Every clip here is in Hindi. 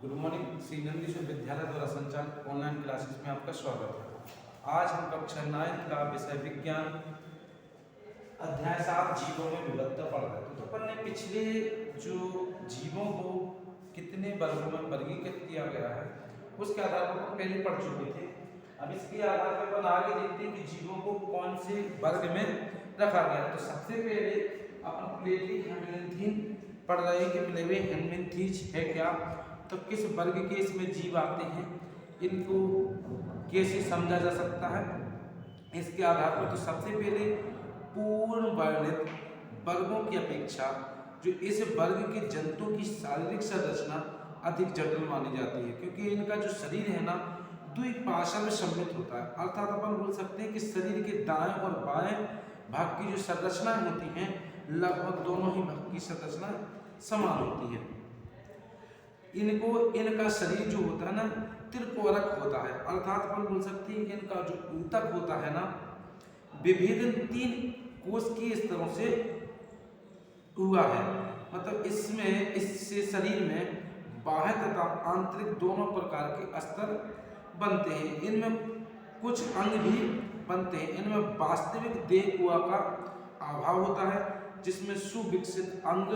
Good morning. श्री नंदीश्वर विद्यालय द्वारा संचालित ऑनलाइन क्लासेस में आपका स्वागत है। आज हम कक्षा 9 का विषय विज्ञान अध्याय 7 जीवों में विविधता पढ़ रहे थे। तो अपन ने पिछले जो जीवों को कितने वर्गों में वर्गीकृत किया गया है उसके आधार पर अपन पहले पढ़ चुके थे। अब इसके आधार पर अपन आगे देखते हैं कि जीवों को कौन से वर्ग में रखा गया है। तो सबसे पहले अपन प्लेवी हेमिल्थीन पढ़ रहे हैं कि प्लेवी हेमिल्थीज है क्या, तो किस वर्ग के इसमें जीव आते हैं, इनको कैसे समझा जा सकता है। इसके आधार पर तो सबसे पहले पूर्ण वर्णित वर्गों की अपेक्षा जो इस वर्ग के जंतुओं की शारीरिक संरचना अधिक जटिल मानी जाती है, क्योंकि इनका जो शरीर है ना द्विपार्श्व में सम्मिलित होता है। अर्थात अपन बोल सकते हैं कि शरीर के दाएं और बाएं भाग की जो संरचनाएं होती हैं लगभग दोनों ही भाग की संरचना समान होती है। इनका शरीर जो होता है ना त्रिकोणक होता है। अर्थात अपन बोल सकते हैं कि इनका जो ऊतक होता है ना विभेदन 3 कोश के स्तरों से हुआ है। मतलब इससे शरीर में बाह्य तथा आंतरिक दोनों प्रकार के स्तर बनते हैं। इनमें कुछ अंग भी बनते हैं। इनमें वास्तविक देह गुहा का अभाव होता है जिसमें सुविकसित अंग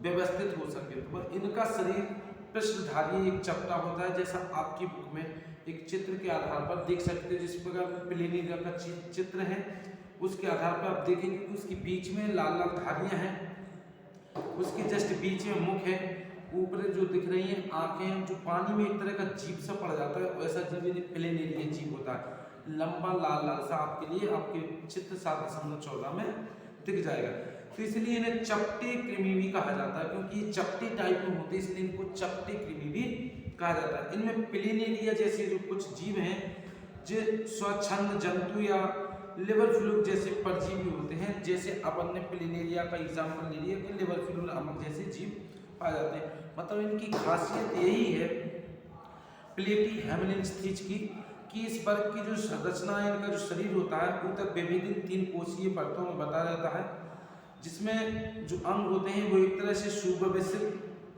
व्यवस्थित हो सके। तो इनका शरीर पृष्ठधारी एक चपटा होता है, जैसा आपकी बुक में एक चित्र के आधार पर देख सकते हैं। जिस प्रकार प्लेनी का चित्र है उसके आधार पर आप देखेंगे कि उसके बीच में लाल लाल धारियां हैं, उसके जस्ट बीच में मुख है, ऊपर जो दिख रही हैं आंखें, जो पानी में एक तरह का जीभ सा पड़ जाता है वैसा जीव प्लेनेरियन जीव होता है, लंबा लाल लाल सा। आपके लिए आपके चित्र 7.14 में दिख जाएगा। तो इसलिए इन्हें चपटे कृमि भी कहा जाता है, क्योंकि ये चपटे टाइप में होते हैं इसलिए इनको चपटे कृमि भी कहा जाता है। इनमें प्लेनेरिया जैसे जो कुछ जीव हैं जो स्वच्छंद जंतु या लिवर फ्लू जैसे परजीवी होते हैं। जैसे अपन ने प्लेनेरिया का एग्जाम्पल ले लिया कि लिवर फ्लू नामक जैसे जीव पाए जाते हैं। मतलब इनकी खासियत यही है प्लेटी हेमिल्थीज की कि इस वर्ग की जो संरचना है, इनका जो शरीर होता है ऊतक विभेदित 3 कोशीय परतों में बताया जाता है, जिसमें जो अंग होते हैं वो एक तरह से सुव्यवस्थित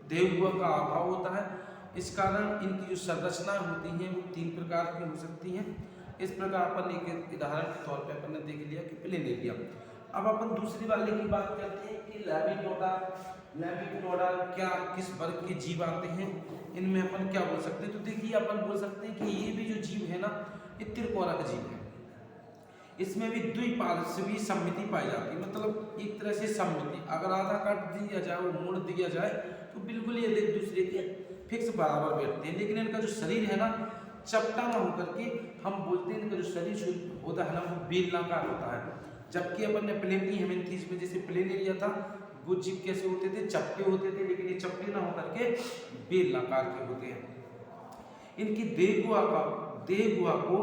देह गुहा का अभाव होता है। इस कारण इनकी जो संरचना होती हैं वो 3 प्रकार की हो सकती हैं। इस प्रकार अपन एक उदाहरण के तौर पे अपन ने देख लिया कि प्लेनेरिया। अब अपन दूसरी वाले की बात करते हैं कि लैमिडोडा क्या किस वर्ग के जीव आते हैं, इनमें अपन क्या बोल सकते हैं। तो देखिए अपन बोल सकते हैं कि ये भी जो जीव है ना ये त्रिकोणक जीव है। इसमें भी द्विपार्श्वीय सममिति पाई जाती है। मतलब एक तरह से सममिति, अगर आधा काट दिया जाए वो मोड़ दिया जाए तो बिल्कुल ये एक दूसरे के फिक्स बराबर बैठते हैं। लेकिन इनका जो शरीर है ना चपटा ना होकर के हम बोलते हैं इनका जो शरीर होता है ना वो बेलनाकार होता है। जबकि अपन ने प्लेटी हेमिल्थीज में जैसे प्लेनेरिया था वो जीव कैसे होते थे, चपटे होते थे, लेकिन ये चपटे ना होकर के बेलनाकार के होते हैं। इनकी देह गुहा को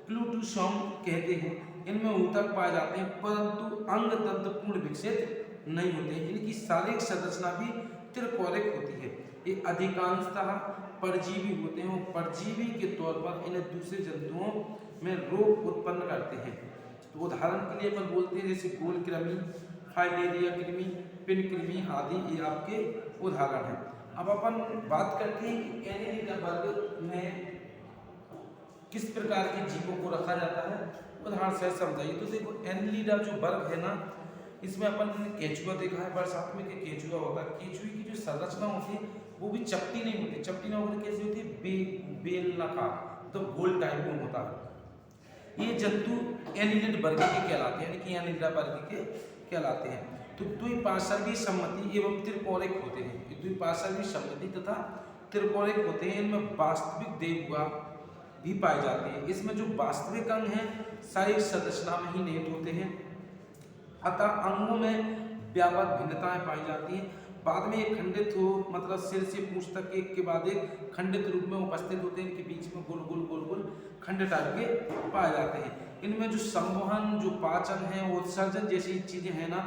प्लूटोसोम कहते हैं। इनमें ऊतक पाए जाते हैं परंतु अंग तंत्र पूर्ण विकसित नहीं होते। इनकी शारीरिक संरचना भी त्रिकोणिक होती है। ये अधिकांशतः परजीवी होते हैं और परजीवी के तौर पर इन्हें दूसरे जंतुओं में रोग उत्पन्न करते हैं। तो उदाहरण के लिए अपन बोलते हैं जैसे गोल कृमि, फाइलेरिया कृमि, पिन कृमि आदि ये आपके उदाहरण हैं। अब अपन बात करते हैं कि एनीलिडा वर्ग में किस प्रकार के जीवों को रखा जाता है, उदाहरण से समझाइए। तो देखो एनीलिडा जो वर्ग है ना इसमें अपन ने केचुआ देखा है, बरसात में केचुआ होता है। केचुए की जो संरचना होती है वो भी चपटी नहीं होती। चपटी ना होकर कैसी होती है बेलनाकार, तो गोल टाइप में होता है। ये जंतु एनीलिड वर्ग के कहलाते हैं, यानी कि एनीलिडा वर्ग के कहलाते हैं। तो द्विपार्श्वीय सम्मिति एवं त्रिकोणिक होते हैं। ये द्विपार्श्वीय सम्मिति तथा त्रिकोणिक होते हैं। इनमें वास्तविक देह गुहा भी पाई जाती है। इसमें जो वास्तविक अंग हैं शारीरिक संरचना में ही निहित होते हैं, अतः अंगों में व्यापक भिन्नताएं पाई जाती हैं। बाद में ये खंडित हो, मतलब सिर से पूंछ तक एक के बाद एक खंडित रूप में उपस्थित होते हैं। इनके बीच में गोल गोल गोल गोल खंड टाइप के पाए जाते हैं। इनमें जो संवहन, जो पाचन है, उत्सर्जन जैसी चीजें हैं ना,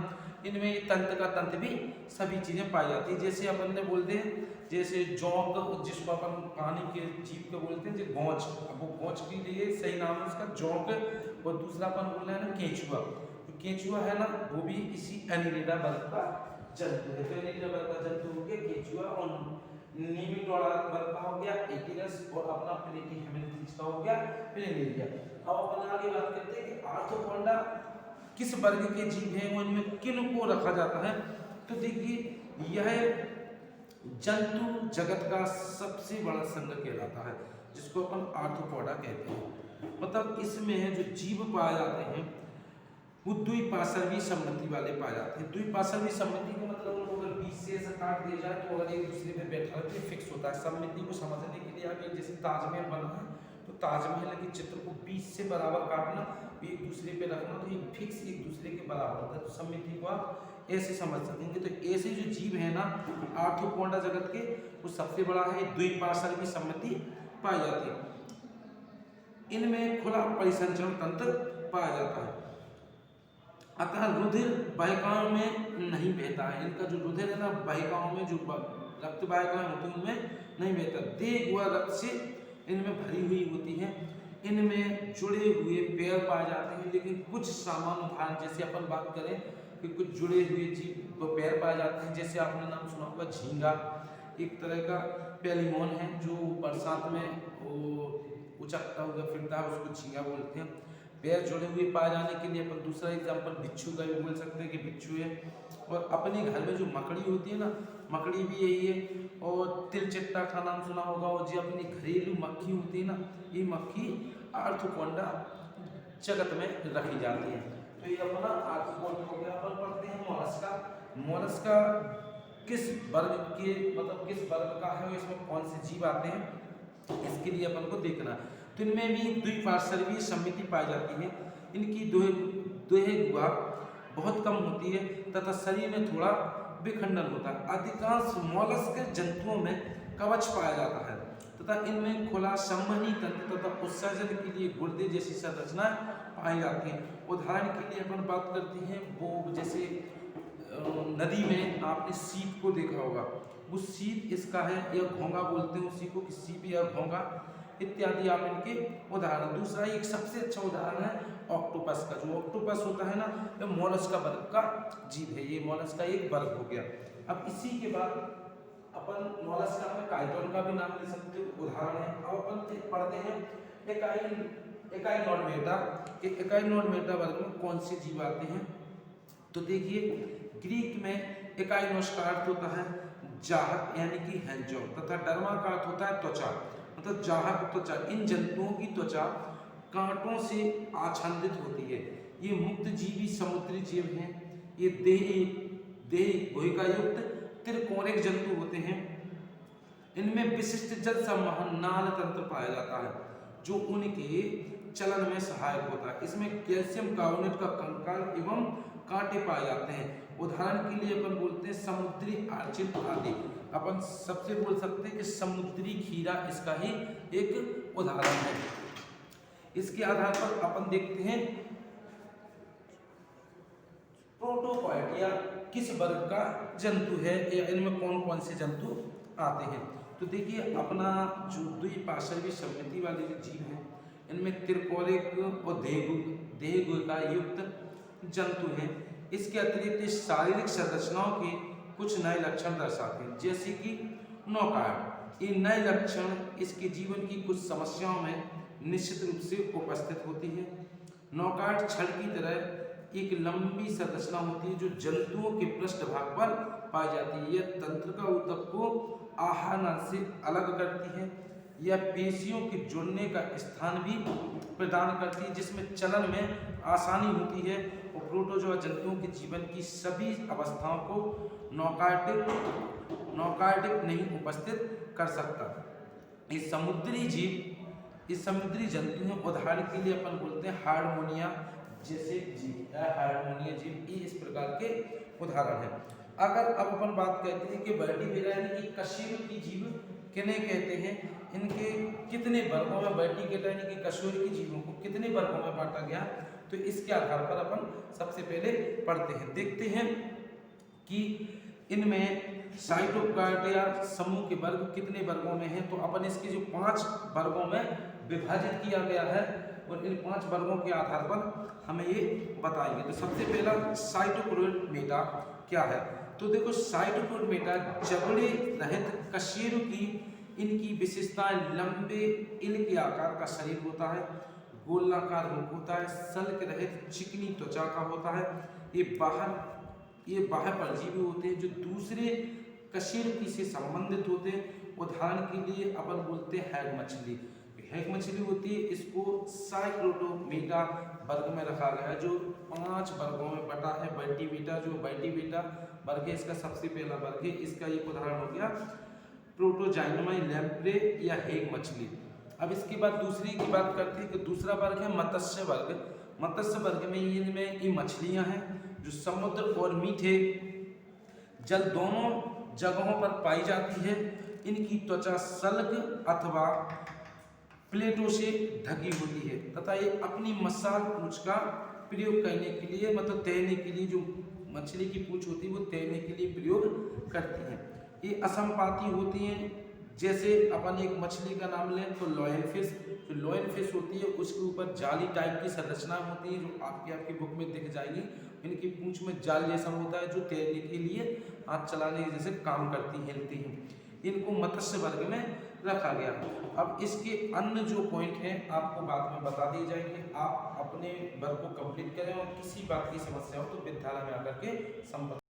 इनमें ये तंत्र का तंत्र भी सभी चीजें पाई जाती है। जैसे अपन ने बोलते हैं जैसे जोंक, जिसको अपन पानी के जीव को बोलते हैं, जो गोंच, अब वो गोंच के लिए सही नाम है उसका जोंक, और दूसरा अपन बोल रहे हैं ना केंचुआ। तो केंचुआ है ना वो भी इसी एनीलिडा वर्ग का जंतु है। तो एनीलिडा वर्ग का जंतु हो गया केंचुआ और निमेटोडा वर्ग का हो गया एकिनस, और अपना प्लेटिहेल्मिन्थेस का हो गया प्लेनेरिया। अब अपन आगे बात करते हैं कि आर्थ्रोपोडा किस वर्ग के जीव हैं, उनमें किन को रखा जाता है। तो देखिए यह जंतु जगत का सबसे बड़ा संघ कहलाता है, जिसको अपन आर्थ्रोपोडा कहते हैं। मतलब इसमें जो जीव पाए जाते हैं वो द्विपार्श्वीय सम्मति वाले पाए जाते हैं। द्विपार्श्वीय सम्मति का मतलब उनको अगर बीच से ऐसा काट दिया जाए तो अगर एक दूसरे पे बैठा रहते फिक्स होता है। सम्मति को समझने के लिए आप एक जैसे ताजमहल बना है तो ताजमहल के चित्र को बीच से बराबर काटना, एक दूसरे पे रखना, तो ये फिक्स एक दूसरे के बराबर होता है। तो सम्मति को आप ऐसे समझ सकेंगे। तो ऐसे जो जीव है ना आर्थ्रोपोडा जगत के, वो सबसे बड़ा है, द्विपार्श्वीय सम्मति पाई जाती है। इनमें खुला परिसंचरण तंत्र पाया जाता है, अतः रुधिर वाहिकाओं में नहीं बहता है। इनका जो रुधिर है ना वाहिकाओं में, जो रक्त वाहिकाएं होती हैं उनमें नहीं बहता। देह व रक्त से इनमें भरी हुई होती है। इनमें जुड़े हुए पैर पाए जाते हैं, लेकिन कुछ सामान्य उदाहरण जैसे अपन बात करें कि कुछ जुड़े हुए जीव पैर पाए जाते हैं, जैसे आपने नाम सुना होगा झींगा, एक तरह का पेलिमोन है जो बरसात में उचकता हुआ फिरता है, उसको झींगा बोलते हैं। पैर जुड़े हुए पाए जाने के लिए अपन दूसरा एग्जाम्पल बिच्छू का भी बोल सकते हैं कि बिच्छू है। और अपने घर में जो मकड़ी होती है ना, मकड़ी भी यही है। और तिलचिट्टा का नाम सुना होगा, और जो अपनी घरेलू मक्खी होती है ना, ये मक्खी आर्थ्रोपोडा जगत में रखी जाती है। तो ये अपना आर्थ्रोपोडा हो गया। अपन पढ़ते हैं मोलस्का। मोलस्का किस वर्ग के, मतलब किस वर्ग का है, इसमें कौन से जीव आते हैं, इसके लिए अपन को देखना। तो इनमें भी द्विपार्श्वीय सम्मति पाई जाती है। इनकी देह गुहा बहुत कम होती है तथा शरीर में थोड़ा विखंडन होता है। अधिकांश मोलस्क जंतुओं में कवच पाया जाता है तथा इनमें खुला संवहनी तंत्र तथा उत्सर्जन के लिए गुर्दे जैसी संरचना पाई जाती है। उदाहरण के लिए अपन बात करते हैं, वो जैसे नदी में आपने सीप को देखा होगा, वो सीप इसका है, या घोंगा बोलते हैं उसी को, कि सीप या घोंगा इत्यादि आप इनके उदाहरण। दूसरा एक सबसे अच्छा उदाहरण है ऑक्टोपस का। जो ऑक्टोपस होता है ना, ये मोलस्का वर्ग का जीव है। ये मोलस्का एक वर्ग हो गया। अब इसी के बाद अपन मोलस्का में काइटोन का भी नाम ले सकते हो, उदाहरण है। अब अपन पढ़ते हैं एकाइनोडर्मेटा के। एकाइनोडर्मेटा वर्ग में कौन से जीव आते हैं। तो देखिए ग्रीक में एकाइनोस का अर्थ होता है जाहक यानी कि हैंजो, तथा डर्मा का अर्थ होता है त्वचा, मतलब जाहक त्वचा। इन जंतुओं की त्वचा कांटों से आच्छादित होती है। ये मुक्त जीवी समुद्री जीव हैं। ये देह गुहिका युक्त त्रिकोणिक जंतु होते हैं। इनमें विशिष्ट जल संवहन नाल तंत्र पाया जाता है जो उनके चलन में सहायक होता है। इसमें कैल्शियम कार्बोनेट का कंकाल एवं कांटे पाए जाते हैं। उदाहरण के लिए अपन बोलते हैं समुद्री आर्चिन आदि। अपन सबसे बोल सकते हैं कि समुद्री खीरा इसका ही एक उदाहरण है। इसके आधार पर अपन देखते हैं प्रोटोपॉइडिया किस वर्ग का जंतु है, या इनमें कौन कौन से जंतु आते हैं। तो देखिए अपना जो द्विपार्श्वीय सम्मति वाले जो जीव हैं, इनमें त्रिकोणिक और देहगुहा युक्त जंतु हैं। इसके अतिरिक्त शारीरिक संरचनाओं के कुछ नए लक्षण दर्शाते हैं, जैसे कि नौकायड। ये नए लक्षण इसके जीवन की कुछ समस्याओं में निश्चित रूप से उपस्थित होती है। नौकायड छड़ की तरह एक लंबी संरचना होती है जो जंतुओं के पृष्ठभाग पर पाई जाती है। यह तंत्र का ऊतक को आहार नाल से अलग करती है। यह पेशियों के जुड़ने का स्थान भी प्रदान करती है, जिसमें चलन में आसानी होती है। और प्रोटोजोआ जंतुओं के जीवन की सभी अवस्थाओं को नौकायडिक नहीं उपस्थित कर सकता। ये समुद्री जंतु हैं। उदाहरण के लिए अपन बोलते हैं हार्मोनिया जैसे जीव, हार्मोनिया जीव, ये इस प्रकार के उदाहरण हैं। अगर अब अपन बात करते हैं कि वर्टिब्रेटा यानी कि कशेरुकी जीव किन्हें कहते हैं, इनके कितने वर्गों में, वर्टिब्रेटा यानी कि कशेरुकी जीवों को कितने वर्गों में बांटा गया, तो इसके आधार पर अपन सबसे पहले पढ़ते हैं, देखते हैं कि इनमें साइटोकार्डिया समूह के वर्ग कितने वर्गों में हैं। तो अपन इसके जो 5 वर्गों में विभाजित किया गया है और इन 5 वर्गों के आधार पर हमें ये बताएंगे। तो सबसे पहला साइटोक्रोमेटा क्या है। तो देखो साइटोपोडमेटा जबड़े रहित कशेरुकी, इनकी विशेषताएं लंबे इल के आकार का शरीर होता है, गोलाकार मुख होता है, सल के रहित चिकनी त्वचा का होता है। ये बाह्य परजीवी होते हैं जो दूसरे कशेरुकी से संबंधित होते हैं। उदाहरण के लिए अपन बोलते हैं हैग मछली। हैग मछली होती है, इसको साइक्लोटोमेटा वर्ग में रखा गया है, जो 5 वर्गों में बटा है। वर्टिब्रेटा जो वर्टिब्रेटा वर्ग है, इसका सबसे पहला वर्ग है। इसका एक उदाहरण हो गया प्रोटोजाइनोमा लैम्प्रे या हैग मछली। अब इसके बाद दूसरी की बात करते हैं कि दूसरा वर्ग है मत्स्य वर्ग। मत्स्य वर्ग में इनमें ये मछलियां हैं जो समुद्र और मीठे जल दोनों जगहों पर पाई जाती है। इनकी त्वचा सल्क अथवा प्लेटों से ढकी होती है तथा ये अपनी मसाल पूंछ का प्रयोग करने के लिए, मतलब तैरने के लिए, जो मछली की पूंछ होती है वो तैरने के लिए प्रयोग करती हैं। ये असंपाती होती हैं। जैसे अपन एक मछली का नाम लें तो लॉयन फिश। जो लॉयन फिश होती है उसके ऊपर जाली टाइप की संरचना होती है, जो आपकी बुक में दिख जाएगी। इनकी पूंछ में जाल जैसा होता है जो तैरने के लिए, हाथ चलाने के जैसे काम करती, हिलती हैं। इनको मत्स्य वर्ग में रखा गया। अब इसके अन्य जो पॉइंट हैं आपको बाद में बता दिए जाएंगे। आप अपने वर्क को कंप्लीट करें और किसी बात की समस्या हो तो विद्यालय में आकर के संपर्क